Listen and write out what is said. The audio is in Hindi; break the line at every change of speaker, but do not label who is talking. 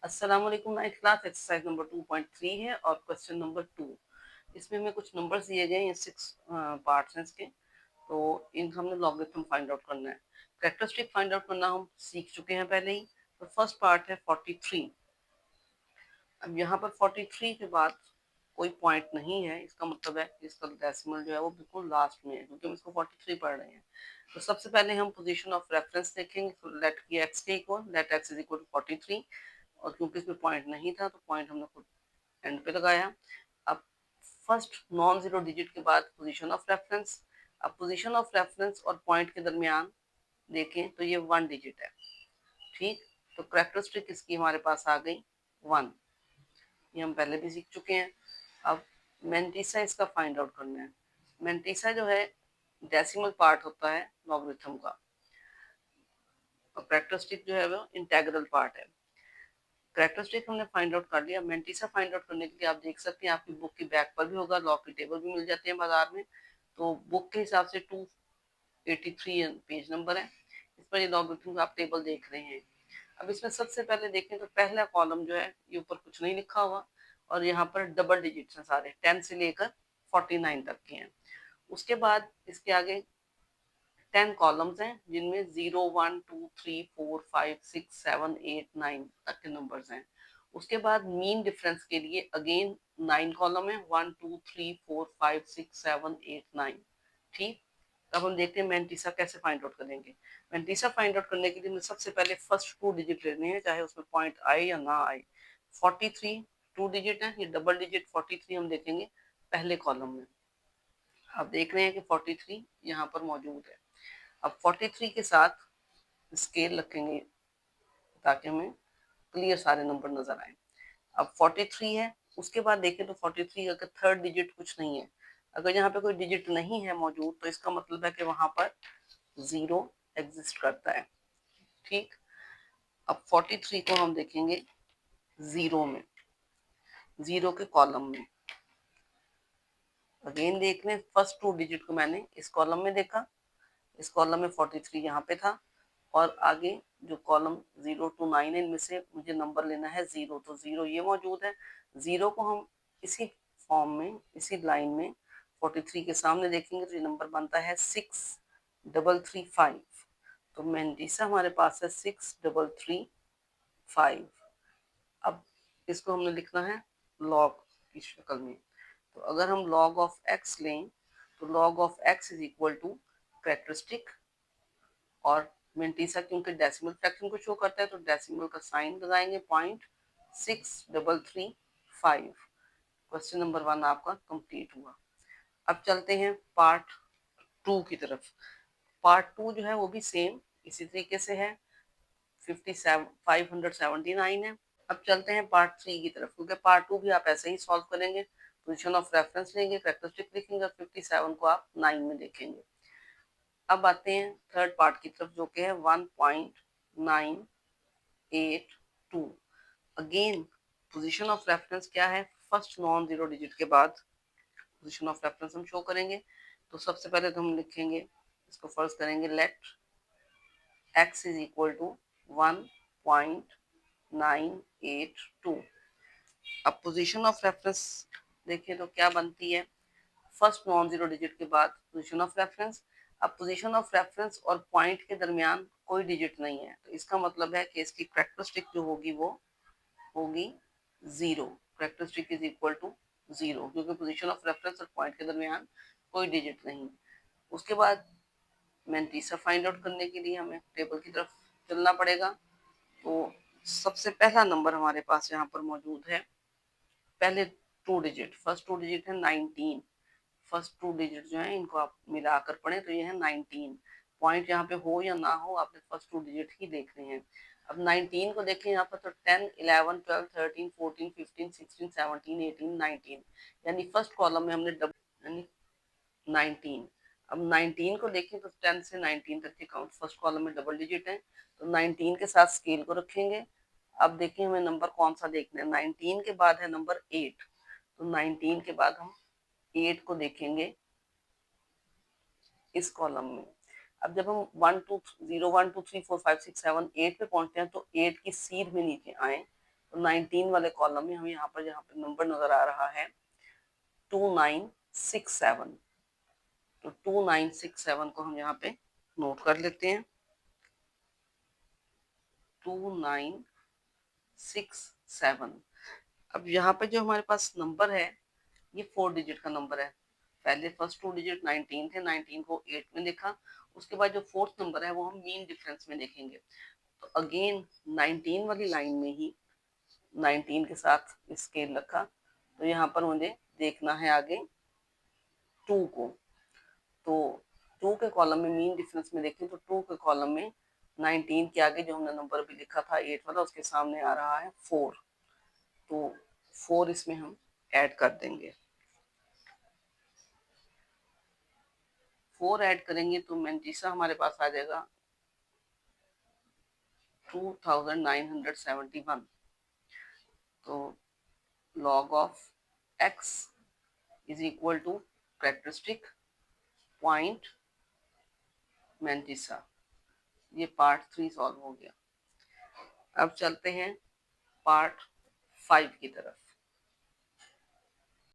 अस्सलाम वालेकुम। नाइन्थ क्लास एक्सरसाइज नंबर 2.3 है और क्वेश्चन नंबर 2। इसमें हमें कुछ नंबर्स दिए गए हैं, 6 पार्ट्स हैं इसके। तो इन हमने लॉगरिथम फाइंड आउट करना है। कैरेक्टरिस्टिक फाइंड आउट करना हम सीख चुके हैं पहले ही। तो फर्स्ट पार्ट है 43। अब यहाँ पर 43 के बाद कोई पॉइंट नहीं है, इसका मतलब है कि इसका डेसिमल जो है वो बिल्कुल लास्ट में है, क्योंकि हम इसको 43 पढ़ रहे हैं। तो सबसे पहले हम पोजीशन ऑफ रेफरेंस देखेंगे। लेट की एक्स के equal, let x is equal to 43। और क्योंकि इसमें पॉइंट नहीं था तो पॉइंट हमने खुद एंड पे लगाया। अब फर्स्ट नॉन जीरो डिजिट के बाद पोजीशन ऑफ रेफरेंस। अब पोजीशन ऑफ रेफरेंस और पॉइंट के दरमियान देखें तो ये 1 डिजिट है। ठीक, तो कैरेक्टरिस्टिक इसकी हमारे पास आ गई 1। ये हम पहले भी सीख चुके हैं। अब मेंटिसा इसका फाइंड आउट करना है। मेंटिसा जो है डेसिमल पार्ट होता है लॉगरिथम का, और कैरेक्टरिस्टिक जो है वो इंटेग्रल पार्ट है। कैरेक्टरिस्टिक हमने फाइंड आउट कर लिया। मेंटिसा फाइंड आउट करने के लिए आप देख सकते हैं आपकी बुक की बैक पर भी होगा, लॉग की टेबल भी मिल जाती है बाजार में। तो बुक के हिसाब से 283 पेज नंबर है। इस पर ये लॉगरिथम आप टेबल देख रहे हैं। अब इसमें सबसे पहले देखें तो पहला कॉलम जो है ये ऊपर कुछ नहीं लिखा हुआ, और यहाँ पर डबल डिजिट्स हैं सारे, 10 से लेकर 49 तक के हैं। उसके बाद इसके आगे 10 कॉलम्स हैं जिनमें 0 1 2 3 4 5 6 7 8 9 तक के नंबर्स हैं। उसके बाद मीन डिफरेंस के लिए अगेन 9 कॉलम है, 1 2 3 4 5 6 7 8 9। ठीक, अब हम देखते हैं मेंटिसा कैसे फाइंड आउट करेंगे। मेंटिसा फाइंड आउट करने के लिए हमें सबसे पहले फर्स्ट 2 डिजिट लेने हैं, चाहे उसमें पॉइंट आए या ना आए। 43 2 डिजिट है, ये डबल डिजिट 43 हम देखेंगे पहले कॉलम में। आप देख रहे हैं कि 43 यहाँ पर मौजूद है। अब 43 के साथ स्केल रखेंगे ताकि हमें क्लियर सारे नंबर नजर आए। अब 43 है, उसके बाद देखें तो 43 अगर थर्ड डिजिट कुछ नहीं है, अगर यहाँ पे कोई डिजिट नहीं है मौजूद, तो इसका मतलब है कि वहां पर जीरो एग्जिस्ट करता है। ठीक, अब 43 को हम देखेंगे जीरो में, जीरो के कॉलम में। अगेन देख लें, फर्स्ट 2 डिजिट को मैंने इस कॉलम में देखा, इस कॉलम में 43 यहाँ पे था, और आगे जो कॉलम 0 to 9 है इनमें से मुझे नंबर लेना है 0, तो 0 ये मौजूद है। 0 को हम इसी फॉर्म में, इसी लाइन में 43 के सामने देखेंगे तो ये नंबर बनता है 6335। तो मेंटिसा हमारे पास है 6335। अब इसको हमने लिखना है लॉग की शक्ल में। तो अगर हम लॉग ऑफ एक्स लें तो log of x is equal to characteristic, और मेंटिसा क्योंकि डेसिमल फ्रैक्शन को शो करता है तो डेसिमल का साइन लगाएंगे, 0.6335। क्वेश्चन नंबर 1 आपका कंप्लीट हुआ। अब चलते हैं पार्ट 2 की तरफ। पार्ट 2 जो है वो भी सेम इसी तरीके से है, 579 है। अब चलते हैं पार्ट 3 की तरफ, क्योंकि पार्ट 2 भी आप ऐसे ही सॉल्व करेंगे। पोजीशन ऑफ रेफरेंस लेंगे, कैरेक्टरिस्टिक लिखेंगे, और 57 को आप 9 में देखेंगे। अब आते हैं थर्ड पार्ट की तरफ जो कि है 1.982। अगेन पोजीशन ऑफ रेफरेंस क्या है, फर्स्ट नॉन जीरो डिजिट के बाद पोजीशन ऑफ रेफरेंस हम शो करेंगे। तो सबसे पहले तो हम लिखेंगे, इसको फर्ज करेंगे, let x is equal to 1.982। अब पोजीशन ऑफ रेफरेंस देखिए तो क्या बनती है, फर्स्ट नॉन जीरो डिजिट के बाद पोजीशन ऑफ रेफरेंस। अब पोजीशन ऑफ रेफरेंस और पॉइंट के दरमियान कोई डिजिट नहीं है, तो इसका मतलब है कि इसकी कैरेक्टरिस्टिक जो होगी वो होगी zero. Characteristic is equal to zero, क्योंकि पोजीशन ऑफ रेफरेंस और पॉइंट के दरमियान कोई डिजिट नहीं। उसके बाद मेंटिसा फाइंड आउट करने के लिए हमें टेबल की तरफ चलना पड़ेगा। तो सबसे पहला नंबर हमारे पास यहाँ पर मौजूद है, पहले 2 डिजिट, फर्स्ट 2 डिजिट है 19। फर्स्ट 2 डिजिट जो है इनको आप मिलाकर पढ़ें तो ये है 19। पॉइंट यहाँ पे हो या ना हो, आपने फर्स्ट 2 डिजिट ही देखने हैं। अब 19 को देखें यहाँ पर, तो 10 11 12 13 14 15 16 17 18 19, यानी फर्स्ट कॉलम में हमने डबल यानी 19। अब 19 को देखें तो 10 से 19 तक के काउंट फर्स्ट कॉलम में डबल डिजिट है, तो 19 के साथ स्केल को रखेंगे। अब देखिए हमें नंबर कौन सा देखना है, 19 के बाद है नंबर 8, तो 19 के बाद हम 8 को देखेंगे इस कॉलम में। अब जब हम 1 2 0 1 2 3 4 5 6 7 8 पे पहुंचते हैं तो 8 की सीध में नीचे आए तो 19 वाले कॉलम में हम यहाँ पर नंबर नजर आ रहा है 2967, तो 2967 को हम यहाँ पे नोट कर लेते हैं। 2967। अब यहाँ पे जो हमारे पास नंबर है ये 4 डिजिट का नंबर है। पहले फर्स्ट 2 डिजिट 19 थे, 19 को 8 में देखा, उसके बाद जो फोर्थ नंबर है वो हम मीन डिफरेंस में देखेंगे। तो अगेन 19 वाली लाइन में ही 19 के साथ स्केल रखा, तो यहाँ पर मुझे देखना है आगे 2 को। तो 2 के कॉलम में मीन डिफरेंस में देखें तो 2 के कॉलम में 19 के आगे जो हमने नंबर भी लिखा था 8 वाला, उसके सामने आ रहा है 4, तो 4 इसमें हम ऐड कर देंगे। 4 ऐड करेंगे तो मैंतीसा हमारे पास आ जाएगा 2971। तो log of x is equal to characteristic point mantissa. ये पार्ट 3 सॉल्व हो गया। अब चलते हैं पार्ट 5 की तरफ।